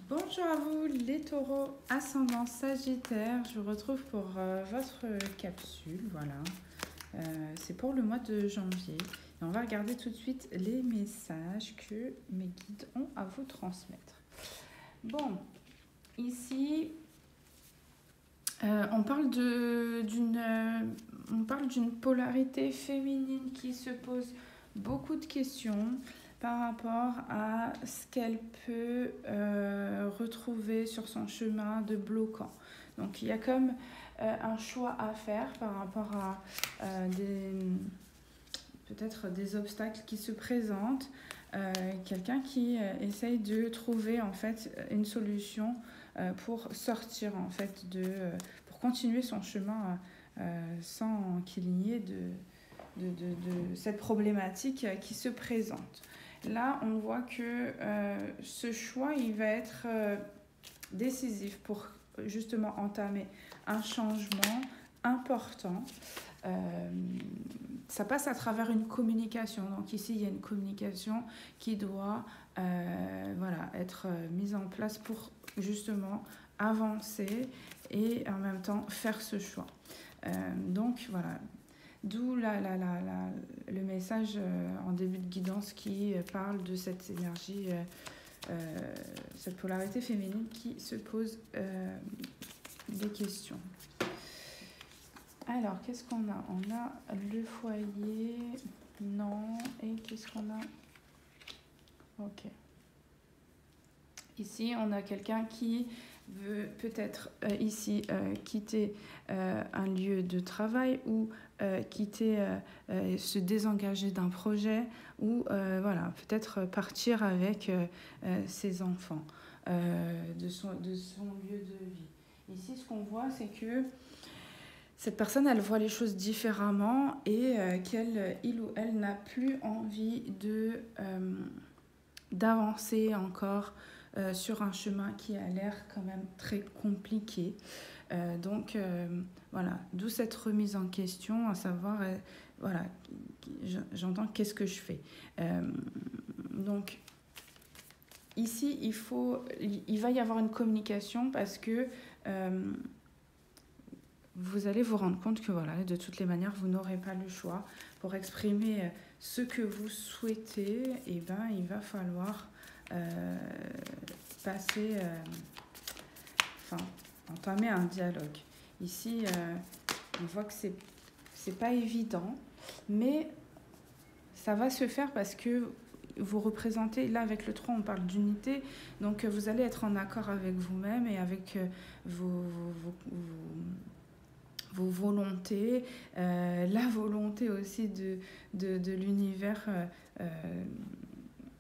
Bonjour à vous les taureaux ascendant Sagittaire, je vous retrouve pour votre capsule, voilà. C'est pour le mois de janvier et on va regarder tout de suite les messages que mes guides ont à vous transmettre. Bon, ici on parle d'une polarité féminine qui se pose beaucoup de questions par rapport à ce qu'elle peut retrouver sur son chemin de bloquant. Donc il y a comme un choix à faire par rapport à peut-être des obstacles qui se présentent. Quelqu'un qui essaye de trouver en fait une solution pour sortir en fait pour continuer son chemin sans qu'il y ait de cette problématique qui se présente. Là, on voit que ce choix, il va être décisif pour justement entamer un changement important. Ça passe à travers une communication. Donc ici, il y a une communication qui doit être mise en place pour justement avancer et en même temps faire ce choix. Donc voilà, d'où le message en début de guidance qui parle de cette énergie, cette polarité féminine qui se pose des questions. Alors, qu'est-ce qu'on a? On a le foyer, non, et qu'est-ce qu'on a? Ok. Ici, on a quelqu'un qui veut peut-être ici quitter un lieu de travail ou se désengager d'un projet ou peut-être partir avec ses enfants de son lieu de vie. Ici, ce qu'on voit, c'est que cette personne, elle voit les choses différemment et il ou elle n'a plus envie d'avancer encore sur un chemin qui a l'air quand même très compliqué. D'où cette remise en question, à savoir, j'entends qu'est-ce que je fais. Donc, ici, il va y avoir une communication parce que vous allez vous rendre compte que de toutes les manières, vous n'aurez pas le choix. Pour exprimer ce que vous souhaitez, il va falloir entamer un dialogue. Ici, on voit que c'est pas évident, mais ça va se faire parce que vous représentez, là avec le 3 on parle d'unité, donc vous allez être en accord avec vous-même et avec vos volontés, la volonté aussi de l'univers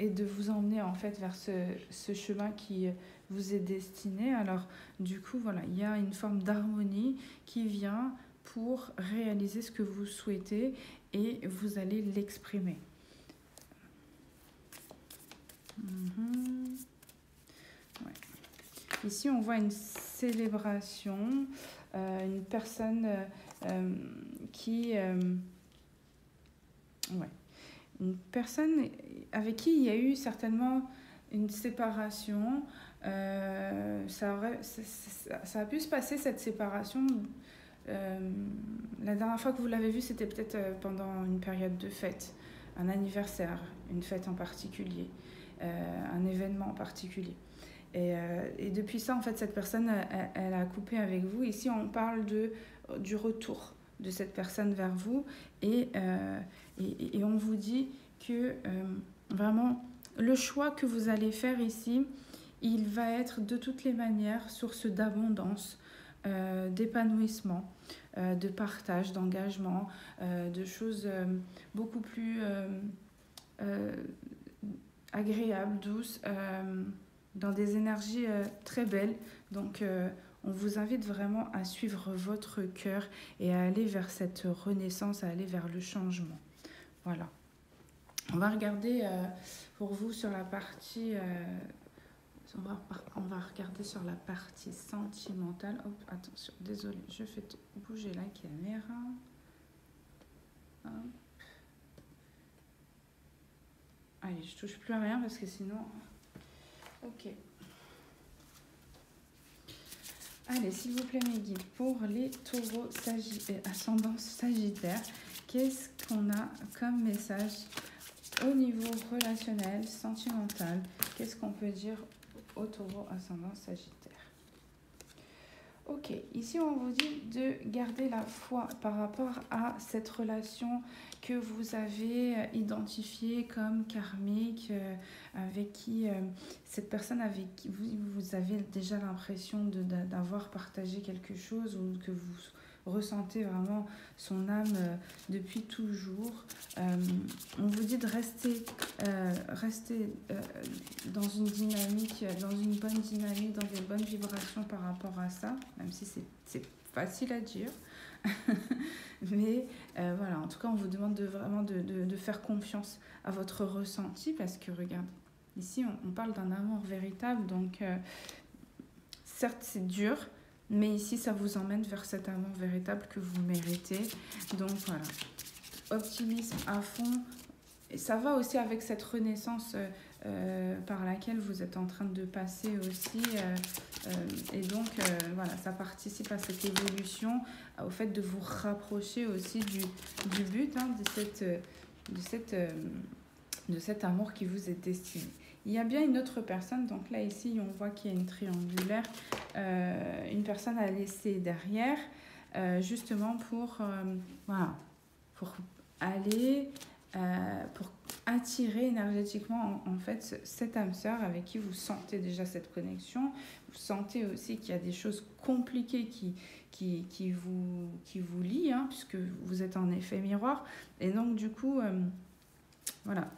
et de vous emmener en fait vers ce chemin qui vous est destiné. Alors du coup il y a une forme d'harmonie qui vient pour réaliser ce que vous souhaitez et vous allez l'exprimer. Ouais. Ici on voit une célébration, une personne une personne avec qui il y a eu certainement une séparation. Ça a pu se passer, cette séparation. La dernière fois que vous l'avez vu, c'était peut-être pendant une période de fête, un anniversaire, une fête en particulier, un événement en particulier. Et depuis ça, en fait, cette personne, elle a coupé avec vous. Ici, on parle du retour de cette personne vers vous. Et on vous dit que vraiment, le choix que vous allez faire ici, il va être de toutes les manières source d'abondance, d'épanouissement, de partage, d'engagement, de choses beaucoup plus agréables, douces, dans des énergies très belles. Donc on vous invite vraiment à suivre votre cœur et à aller vers cette renaissance, à aller vers le changement. Voilà. On va regarder pour vous sur la partie... on va regarder sur la partie sentimentale. Hop, attention, désolée, je fais bouger la caméra. Hop. Allez, je touche plus à rien parce que sinon... Ok. Allez, s'il vous plaît, mes guides, pour les taureaux ascendance sagittaire, qu'est-ce qu'on a comme message au niveau relationnel, sentimental? Qu'est-ce qu'on peut dire aux taureaux ascendance sagittaire? Ok, ici on vous dit de garder la foi par rapport à cette relation que vous avez identifiée comme karmique, avec qui cette personne avec qui vous avez déjà l'impression d'avoir partagé quelque chose ou que vous ressentez vraiment son âme depuis toujours. On vous dit de rester dans une dynamique, dans une bonne dynamique, dans des bonnes vibrations par rapport à ça, même si c'est facile à dire. Mais voilà, en tout cas, on vous demande vraiment de faire confiance à votre ressenti parce que, regarde, ici, on parle d'un amour véritable, donc certes, c'est dur, mais ici, ça vous emmène vers cet amour véritable que vous méritez. Donc voilà, optimisme à fond. Et ça va aussi avec cette renaissance par laquelle vous êtes en train de passer aussi. Et donc, voilà, ça participe à cette évolution, au fait de vous rapprocher aussi du but, hein, de cet amour qui vous est destiné. Il y a bien une autre personne, donc là ici on voit qu'il y a une triangulaire, une personne à laisser derrière, justement pour aller, pour attirer énergétiquement en fait cette âme sœur avec qui vous sentez déjà cette connexion. Vous sentez aussi qu'il y a des choses compliquées qui vous lient, hein, puisque vous êtes en effet miroir. Et donc du coup, voilà,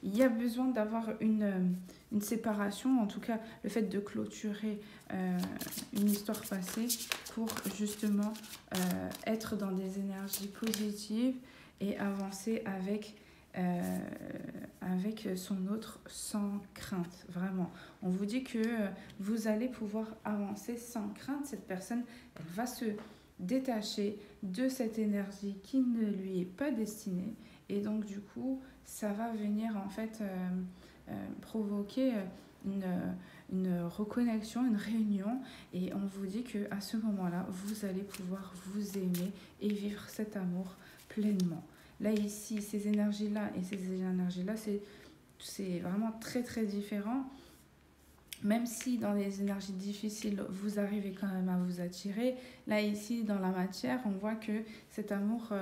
il y a besoin d'avoir une séparation, en tout cas le fait de clôturer une histoire passée pour justement être dans des énergies positives et avancer avec son autre sans crainte, vraiment. On vous dit que vous allez pouvoir avancer sans crainte. Cette personne, elle va se détacher de cette énergie qui ne lui est pas destinée. Et donc, du coup, ça va venir en fait provoquer une reconnexion, une réunion. Et on vous dit qu'à ce moment-là, vous allez pouvoir vous aimer et vivre cet amour pleinement. Là, ici, ces énergies-là et ces énergies-là, c'est vraiment très, très différent. Même si dans les énergies difficiles, vous arrivez quand même à vous attirer, là ici dans la matière, on voit que cet amour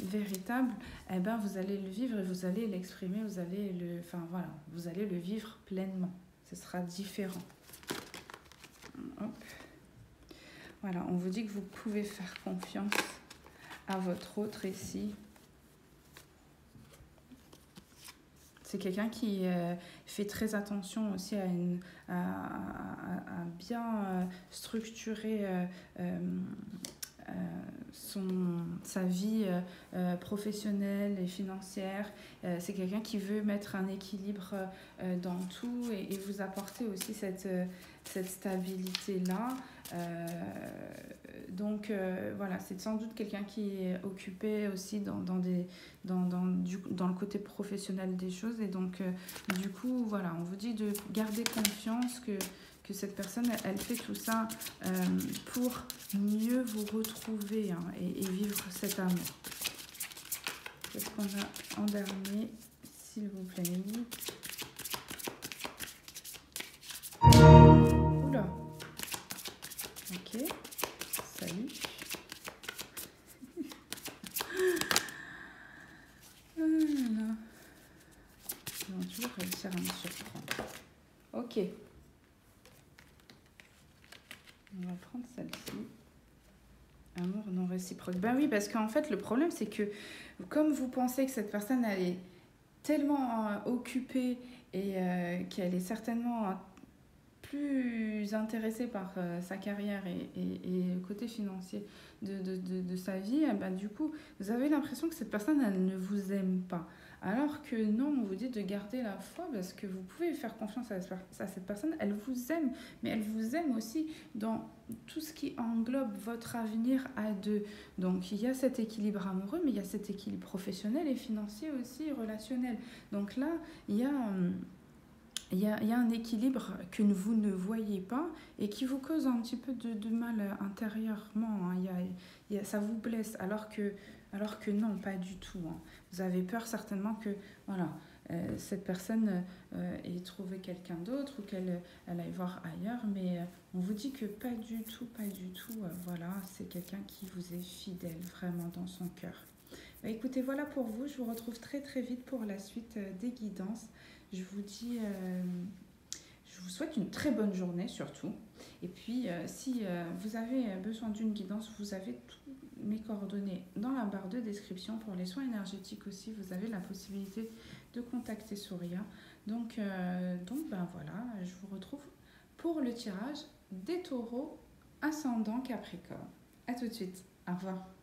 véritable, eh ben, vous allez le vivre et vous allez l'exprimer, vous allez le vivre pleinement. Ce sera différent. Hop. Voilà, on vous dit que vous pouvez faire confiance à votre autre ici. C'est quelqu'un qui fait très attention aussi à bien structurer sa vie professionnelle et financière. C'est quelqu'un qui veut mettre un équilibre dans tout et vous apporter aussi cette stabilité-là. Donc voilà, c'est sans doute quelqu'un qui est occupé aussi dans le côté professionnel des choses. Et donc du coup, voilà, on vous dit de garder confiance que cette personne, elle fait tout ça pour mieux vous retrouver, hein, et vivre cet amour. Qu'est-ce qu'on a en dernier, s'il vous plaît? Oula. Ok. Salut. Voilà. Ils vont toujours réussir à me surprendre. Ok. On va prendre celle-ci. Amour non réciproque. Ben oui, parce qu'en fait, le problème, c'est que comme vous pensez que cette personne, elle est tellement occupée et qu'elle est certainement plus intéressée par sa carrière et le côté financier de sa vie, ben, du coup, vous avez l'impression que cette personne, elle ne vous aime pas. Alors que non, on vous dit de garder la foi parce que vous pouvez faire confiance à cette personne. Elle vous aime, mais elle vous aime aussi dans tout ce qui englobe votre avenir à deux. Donc il y a cet équilibre amoureux, mais il y a cet équilibre professionnel et financier aussi, relationnel. Donc là, il y a il y a un équilibre que vous ne voyez pas et qui vous cause un petit peu de mal intérieurement. Hein. Ça vous blesse alors que non, pas du tout. Hein. Vous avez peur certainement que voilà, cette personne ait trouvé quelqu'un d'autre ou qu'elle aille voir ailleurs, mais on vous dit que pas du tout, pas du tout. Voilà, c'est quelqu'un qui vous est fidèle vraiment dans son cœur. Écoutez, voilà pour vous. Je vous retrouve très très vite pour la suite des guidances. Je vous dis, je vous souhaite une très bonne journée surtout. Et puis, si vous avez besoin d'une guidance, vous avez toutes mes coordonnées dans la barre de description. Pour les soins énergétiques aussi, vous avez la possibilité de contacter Souria. Donc ben voilà, je vous retrouve pour le tirage des taureaux ascendant Capricorne. À tout de suite. Au revoir.